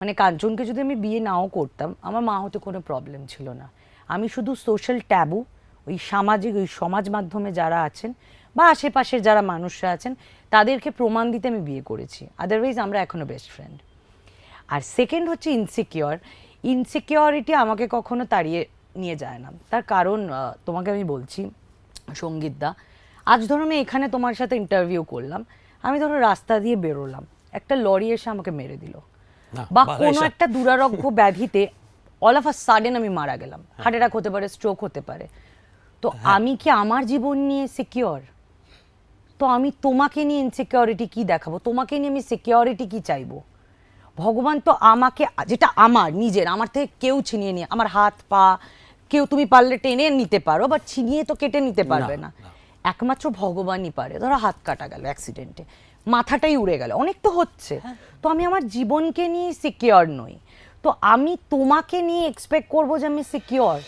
মানে কাঞ্চনকে যদি আমি বিয়ে নাও করতাম আমার মা হতে কোনো প্রবলেম ছিল না। আমি শুধু সোশ্যাল ট্যাবু, ওই সামাজিক ওই সমাজ মাধ্যমে যারা আছেন বা আশেপাশের যারা মানুষরা আছেন তাদেরকে প্রমাণ দিতে আমি বিয়ে করেছি, আদারওয়াইজ আমরা এখনো বেস্ট ফ্রেন্ড। আর সেকেন্ড হচ্ছে ইনসিকিউরিটি আমাকে কখনো তাড়িয়ে নিয়ে যায় না। তার কারণ তোমাকে আমি বলছি সঙ্গীতদা, আজ ধরো আমি এখানে তোমার সাথে ইন্টারভিউ করলাম, আমি ধরো রাস্তা দিয়ে বেরোলাম, একটা লরি এসে আমাকে মেরে দিল বা কোনো একটা দুরারোগ্য ব্যাধিতে অল অফ আ সাডেন আমি মারা গেলাম, হার্ট অ্যাটাক হতে পারে, স্ট্রোক হতে পারে, তো আমি কি আমার জীবন নিয়ে সিকিওর? তো আমি তোমাকে নিয়ে ইনসিকিউরিটি কি দেখাবো? তোমাকে নিয়ে আমি সিকিউরিটি কি চাইবো? ভগবান তো আমাকে, যেটা আমার নিজের, আমার থেকে কেউ ছিনিয়ে নিয়ে, আমার হাত পা কেউ তুমি পারলে টেনে নিতে পারো, বাট ছিনিয়ে তো কেটে নিতে পারবে না। একমাত্র ভগবানই পারে। ধরো হাত কাটা গেল অ্যাক্সিডেন্টে, মাথাটাই উড়ে গেল, অনেক তো হচ্ছে, তো আমি আমার জীবনকে নিয়ে সিকিওর নই, তো আমি তোমাকে নিয়ে এক্সপেক্ট করবো যে আমি সিকিওর?